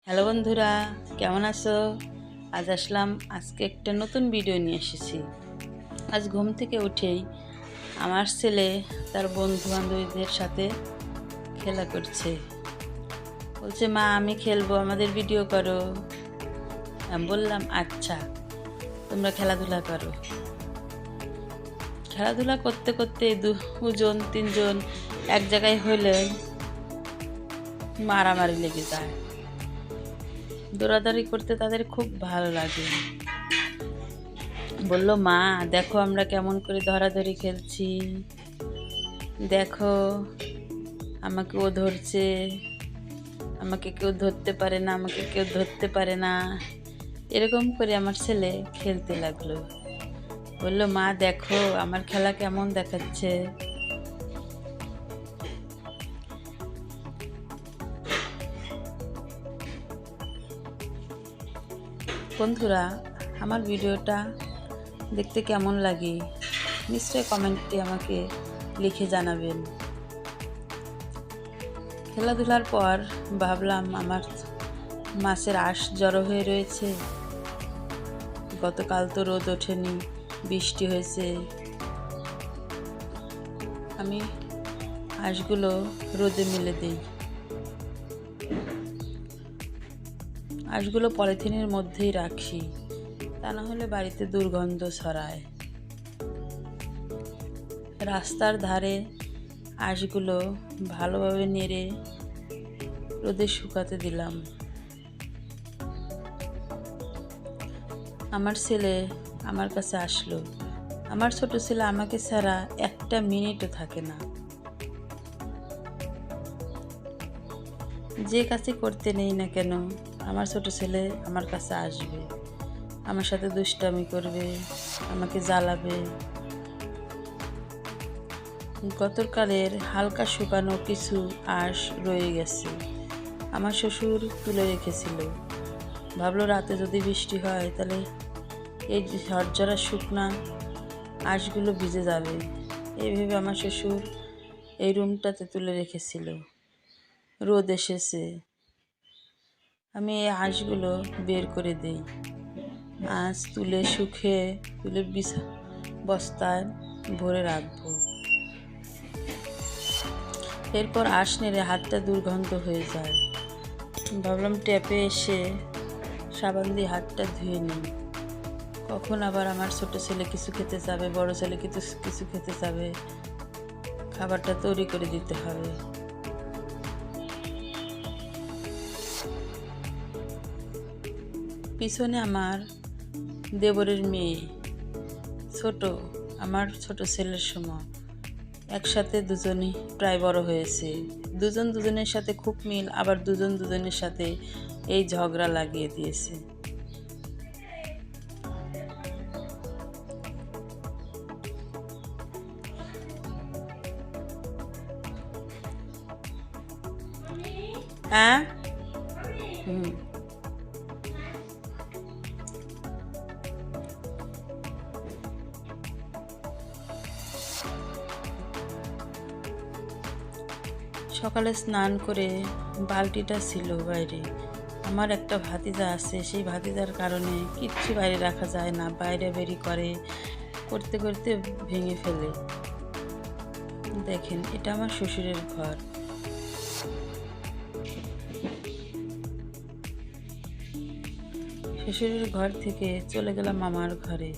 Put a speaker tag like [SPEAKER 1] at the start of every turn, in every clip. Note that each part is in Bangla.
[SPEAKER 1] হ্যালো বন্ধুরা, কেমন আছো? আজ আসলাম, আজকে একটা নতুন ভিডিও নিয়ে এসেছি। আজ ঘুম থেকে উঠেই আমার ছেলে তার বন্ধু বান্ধবীদের সাথে খেলা করছে। বলছে, মা আমি খেলবো, আমাদের ভিডিও করো। আমি বললাম আচ্ছা, তোমরা খেলাধুলা করো। খেলাধুলা করতে করতে দুজন তিনজন এক জায়গায় হলে মারামারি লেগে যায়। দৌড়াদৌড়ি করতে তাদের খুব ভালো লাগে। বলল, মা দেখো আমরা কেমন করে ধরাধরি খেলছি, দেখো আমাকে ও ধরছে, আমাকে কেউ ধরতে পারে না, আমাকে কেউ ধরতে পারে না। এরকম করে আমার ছেলে খেলতে লাগলো। বলল, মা দেখো আমার খেলা কেমন দেখাচ্ছে। বন্ধুরা, আমার ভিডিওটা দেখতে কেমন লাগে নিশ্চয়ই কমেন্টে আমাকে লিখে জানাবেন। খেলাধুলার পর ভাবলাম আমার মাছের আঁশ জড়ো হয়ে রয়েছে। গতকাল তো রোদ ওঠেনি, বৃষ্টি হয়েছে। আমি আঁশগুলো রোদে মেলে দিই। আঁশগুলো পলিথিনের মধ্যেই রাখি, তা না হলে বাড়িতে দুর্গন্ধ ছড়ায়। রাস্তার ধারে আঁশগুলো ভালোভাবে নেড়ে রোদে শুকাতে দিলাম। আমার ছেলে আমার কাছে আসলো। আমার ছোট ছেলে আমাকে ছাড়া একটা মিনিটও থাকে না। যে কাজই করতে নেই না কেন, আমার ছোট ছেলে আমার কাছে আসবে, আমার সাথে দুষ্টামি করবে, আমাকে জ্বালাবে। গতকালের হালকা শুকানো কিছু আঁশ রয়ে গেছে, আমার শ্বশুর তুলে রেখেছিল। ভাবলো রাতে যদি বৃষ্টি হয় তাহলে এই ঝরঝরা শুকনা আঁশগুলো ভিজে যাবে। এই ভেবে আমার শ্বশুর এই রুমটাতে তুলে রেখেছিল। রোদ এসেছে, আমি এই আঁশগুলো বের করে দিই। আঁশ তুলে শুকিয়ে বস্তায় ভরে রাখবো। এরপর আঁশ নেড়ে হাতটা দুর্গন্ধ হয়ে যায়। ভাবলাম ট্যাপে এসে সাবান দিয়ে হাতটা ধুয়ে নিই। কখন আবার আমার ছোট ছেলে কিছু খেতে যাবে, বড় ছেলে কিছু খেতে যাবে, খাবারটা তৈরি করে দিতে হবে। পিছনে আমার দেবরের মেয়ে, ছোট, আমার ছোট ছেলের সময় একসাথে দুজনই প্রায় বড় হয়েছে। দুজন দুজনের সাথে খুব মিল, আবার দুজন দুজনের সাথে এই ঝগড়া লাগিয়ে দিয়েছে। হ্যাঁ, হুম। সকালে স্নান করে বালতিটা ছিল বাইরে। আমার একটা ভাতিজা আছে, সেই ভাতিজার কারণে কিচ্ছু বাইরে রাখা যায় না, বাইরে বেরি করতে করতে ভেঙে ফেলে। দেখেন, এটা আমার শ্বশুরের ঘর। শ্বশুরের ঘর থেকে চলে গেলাম মামার ঘরে।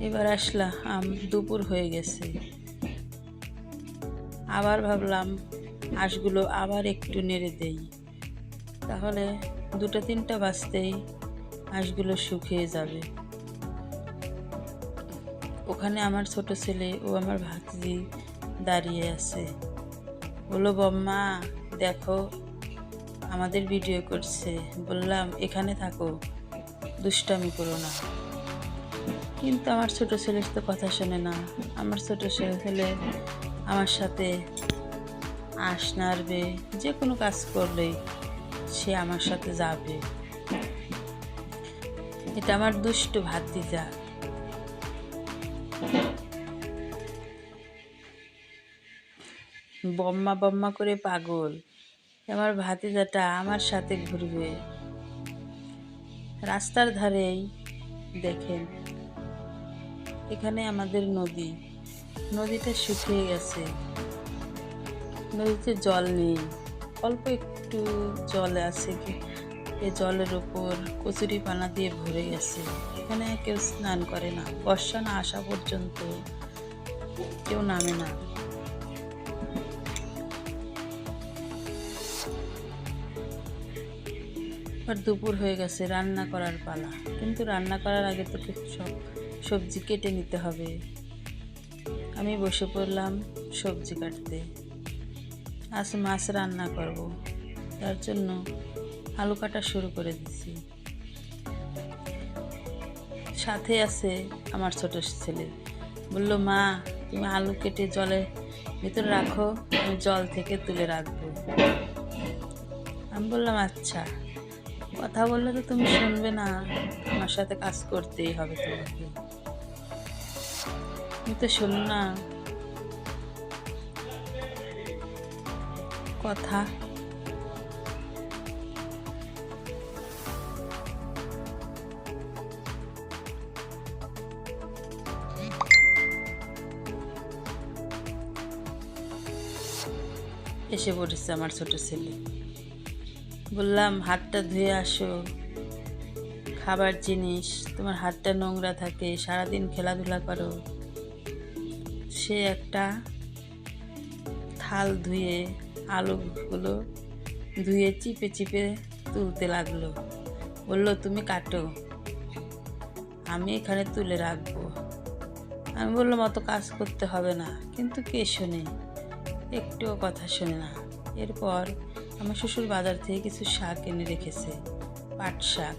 [SPEAKER 1] এবার আসলাম, দুপুর হয়ে গেছে। আবার ভাবলাম আঁশগুলো আবার একটু নেড়ে দেই, তাহলে 2টা 3টা বাজতেই আঁশগুলো শুকিয়ে যাবে। ওখানে আমার ছোট ছেলে ও আমার ভাতিজি দাঁড়িয়ে আছে। বললো, বম্মা দেখো আমাদের ভিডিও করছে। বললাম, এখানে থাকো, দুষ্টামি করো না। কিন্তু আমার ছোট ছেলে তো কথা শোনে না। আমার ছোট ছেলে আমার সাথে আঁশ নাড়বে, যে কোনো কাজ করলেই সে আমার সাথে যাবে। এটা আমার দুষ্টু ভাতিজা। বম্মা বম্মা করে পাগল, আমার ভাতিজাটা আমার সাথে ঘুরবে। রাস্তার ধারেই দেখেন, এখানে আমাদের নদীটা শুকিয়ে গেছে, নদীতে জল নেই, অল্প একটু জল আছে। এই জলের উপর কচুরি পানা দিয়ে ভরে গেছে। এখানে কেউ স্নান করে না, বর্ষা না আসা পর্যন্ত কেউ নামে না। আর দুপুর হয়ে গেছে, রান্না করার পালা। কিন্তু রান্না করার আগে তো সব সবজি কেটে নিতে হবে। আমি বসে পড়লাম সবজি কাটতে। আজ মাছ রান্না করব, তার জন্য আলু কাটা শুরু করে দিছি। সাথে আছে আমার ছোট ছেলে। বলল, মা তুমি আলু কেটে জলের ভিতরে রাখো, আমি জল থেকে তুলে রাখবো। আমি বললাম আচ্ছা। কথা বললে তো তুমি শুনবে না, আমার সাথে কাজ করতেই হবে তোমাকে। তুমি তো শোনো না কথা। এসে পড়েছে আমার ছোট ছেলে। বললাম, হাতটা ধুয়ে আসো, খাবার জিনিস, তোমার হাতটা নোংরা থাকে, সারাদিন খেলাধুলা করো। সে একটা থাল ধুয়ে আলুগুলো ধুয়ে চিপে চিপে তুলতে লাগলো। বলল, তুমি কাটো, আমি এখানে তুলে রাখবো। আমি বললাম, অত কাজ করতে হবে না। কিন্তু কে শোনে, একটুও কথা শোনে না। এরপর আমার শ্বশুর বাজার থেকে কিছু শাক এনে রেখেছে, পাট শাক।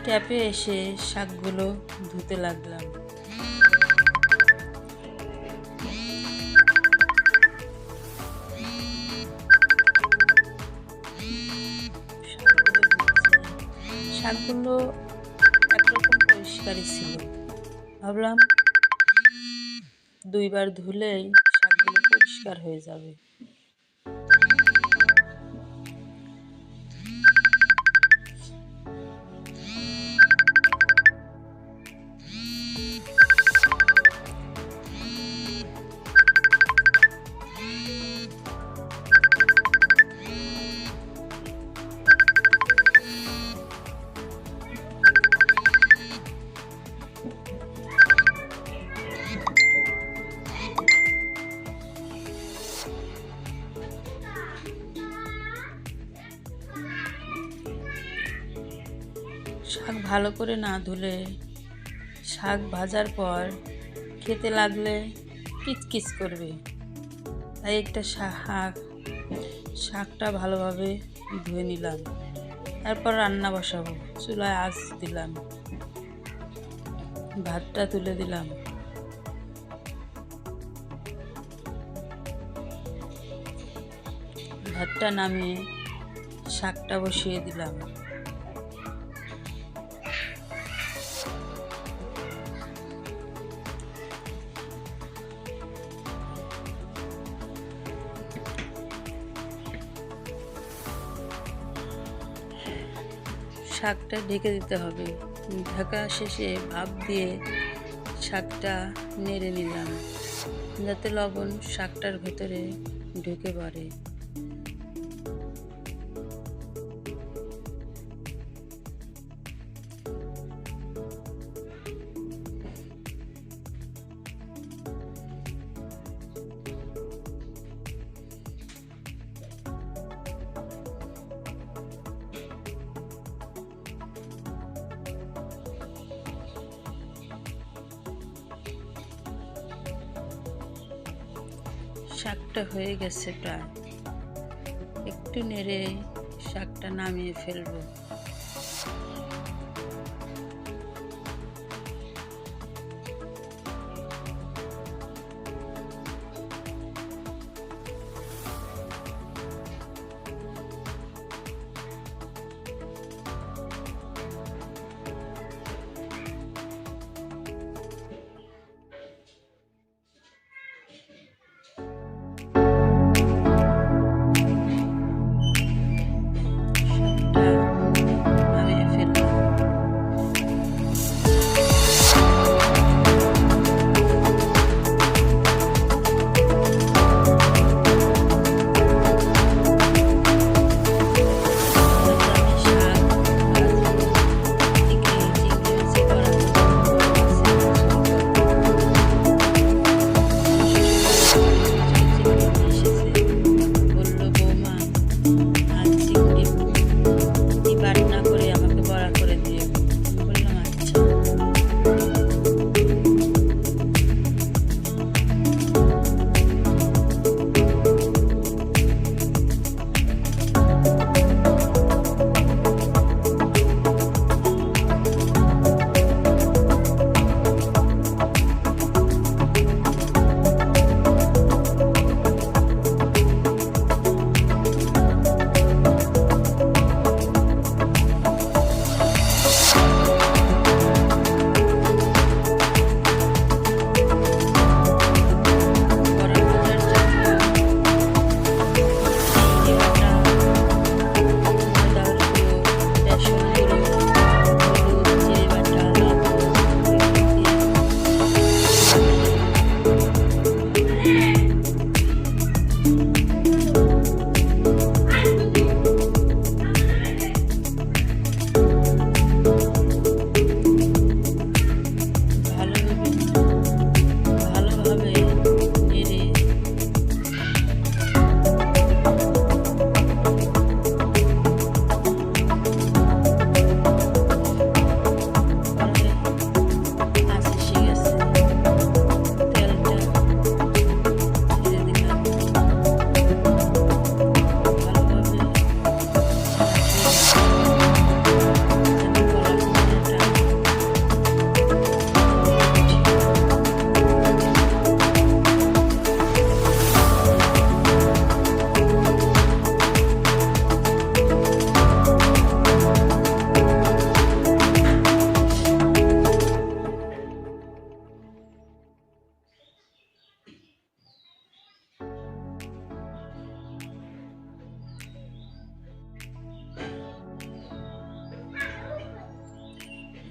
[SPEAKER 1] ট্যাপে এসে শাকগুলো ধুতে লাগলাম। শাকগুলো একরকম পরিষ্কারই ছিল। ভাবলাম 2 বার ধুলেই শাকগুলো পরিষ্কার হয়ে যাবে। শাক ভালো করে না ধুলে শাক ভাজার পর খেতে লাগলে কিচকিচ করবে। তাই একটা শাকটা ভালোভাবে ধুয়ে নিলাম। তারপর রান্না বসাবো। চুলায় আঁচ দিলাম, ভাতটা তুলে দিলাম। ভাতটা নামিয়ে শাকটা বসিয়ে দিলাম। শাকটা ঢেকে দিতে হবে। ঢাকা শেষে ভাপ দিয়ে শাকটা নেড়ে নিলাম, যাতে লবণ শাকটার ভেতরে ঢুকে পড়ে। শাকটা হয়ে গেছে প্রায়, একটু নেড়ে শাকটা নামিয়ে ফেলবো।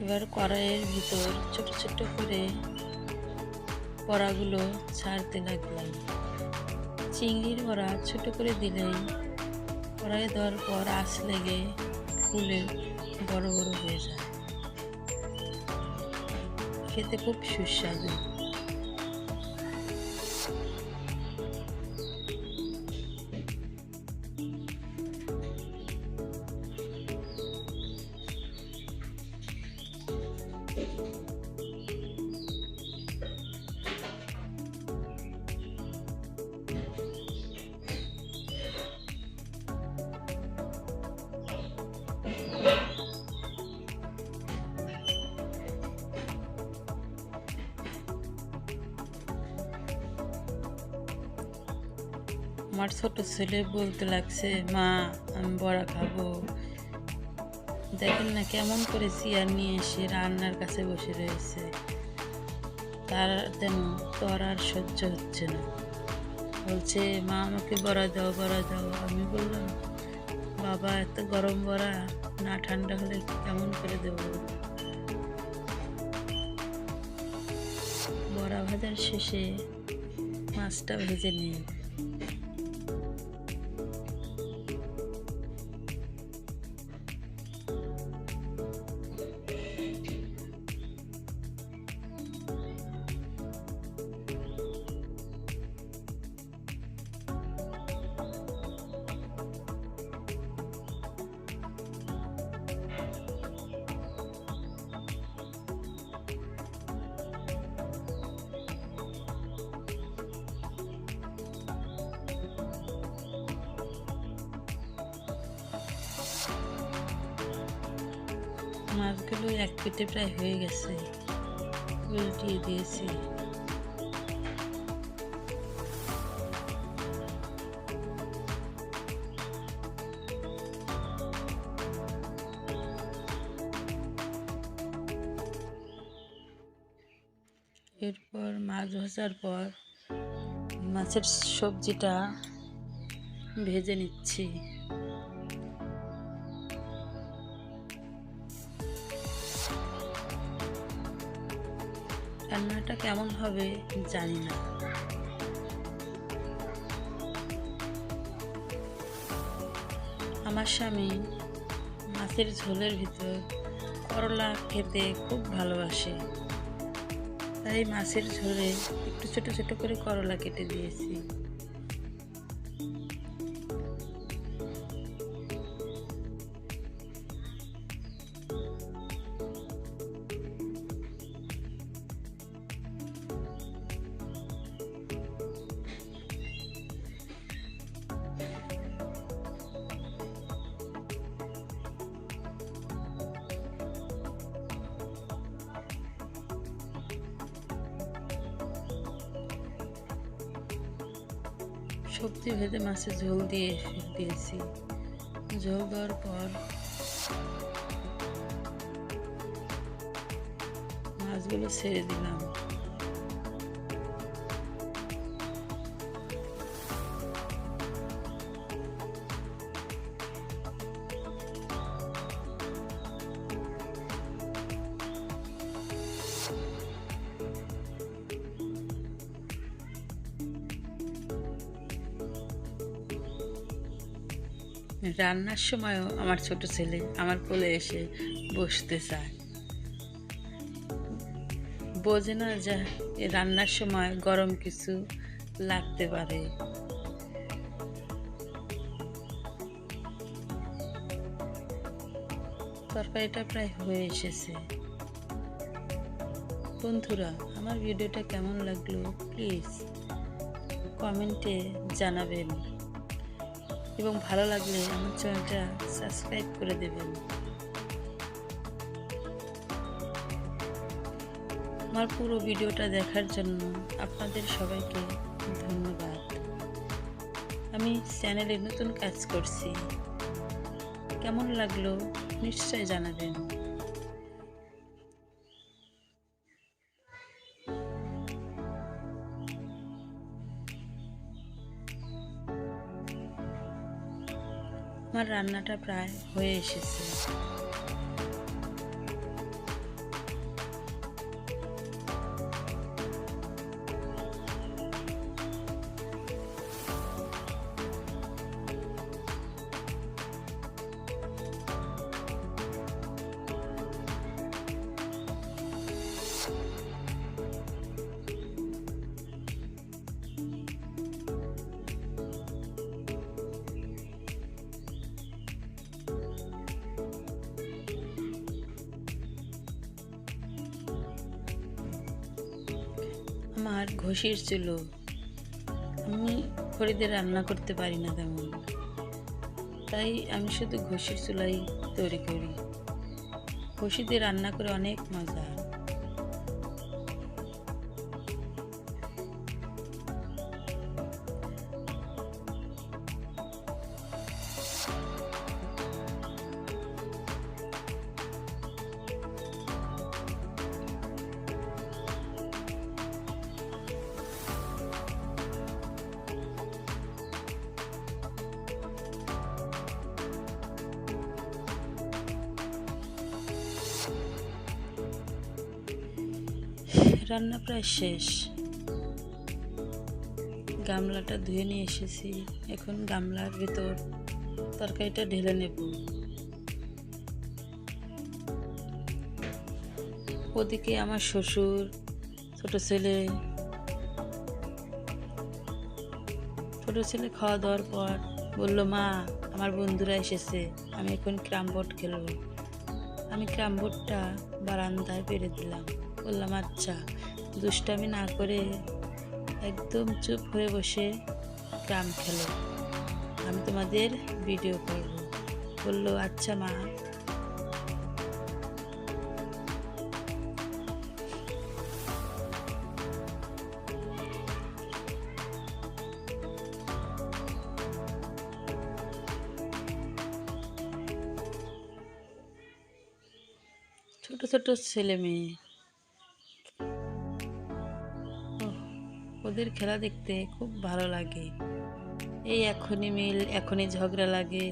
[SPEAKER 1] এবার কড়াইয়ের ভিতর ছোট ছোট করে বড়াগুলো ছাড়তে লাগলাম। চিংড়ির বড়া ছোট করে দিলেই কড়াইয়ে দেওয়ার পর আঁচ লেগে ফুলে বড় বড় হয়ে যায়, খেতে খুব সুস্বাদু। আমার ছোট ছেলে বলতে লাগছে, মা আমি বড়া খাবো। দেখেন না কেমন করে চেয়ার নিয়ে এসে রান্নার কাছে বসে রয়েছে, তার যেন তোর আর সহ্য হচ্ছে না। বলছে, মা আমাকে বড়া দাও বড়া দাও। আমি বললাম, বাবা এত গরম বড়া না ঠান্ডা হলে কেমন করে দেবো। বড়া ভাজার শেষে মাছটা ভেজে নিই। মাছগুলো এক পেটে প্রায় হয়ে গেছে, উল্টিয়ে দিয়েছি। এরপর মাছ ভাজার পর মাছের সবজিটা ভেজে নিচ্ছি। রান্নাটা কেমন হবে জানি না। আমার স্বামী মাছের ঝোলের ভিতর করলা খেতে খুব ভালোবাসে, তাই মাছের ঝোলে একটু ছোট ছোট করে করলা কেটে দিয়েছি। সবজি ভেজে মাছের ঝোল দিয়েছি। ঝোল দেওয়ার পর মাছগুলো ছেড়ে দিলাম। রান্নার সময়ও আমার ছোট ছেলে আমার কোলে এসে বসতে চায়, বোঝে না যে রান্নার সময় গরম কিছু লাগতে পারে। তরকারিটা প্রায় হয়ে এসেছে। বন্ধুরা, আমার ভিডিওটা কেমন লাগলো প্লিজ কমেন্টে জানাবেন, এবং ভালো লাগলে আমার চ্যানেলটা সাবস্ক্রাইব করে দেবেন। আমার পুরো ভিডিওটা দেখার জন্য আপনাদের সবাইকে ধন্যবাদ। আমি চ্যানেলে নতুন কাজ করছি, কেমন লাগলো নিশ্চয় জানাবেন। আমার রান্নাটা প্রায় হয়ে এসেছে। আমার ঘষির চুলো, আমি খড়িতে রান্না করতে পারি না তেমন, তাই আমি শুধু ঘষির চুলাই তৈরি করি। ঘষিতে রান্না করে অনেক মজা। রান্না প্রায় শেষ। গামলাটা ধুয়ে নিয়ে এসেছি, এখন গামলার ভিতর তরকারিটা ঢেলে নেব। ওদিকে আমার শ্বশুর, ছোট ছেলে খাওয়া দাওয়ার পর বলল, মা আমার বন্ধুরা এসেছে, আমি এখন ক্যারাম বোর্ড খেলব। আমি ক্যারাম বোর্ডটা বারান্দায় পেরে দিলাম, বললাম আচ্ছা, দুষ্টামি না করে একদম চুপ হয়ে বসে ক্যারাম খেলো, আমি তোমাদের ভিডিও করব। বললো আচ্ছা মা। ছোট ছোট ছেলে মেয়ে, ওদের খেলা দেখতে খুব ভালো লাগে। এই এখনই মিল, এখনই ঝগড়া লাগে,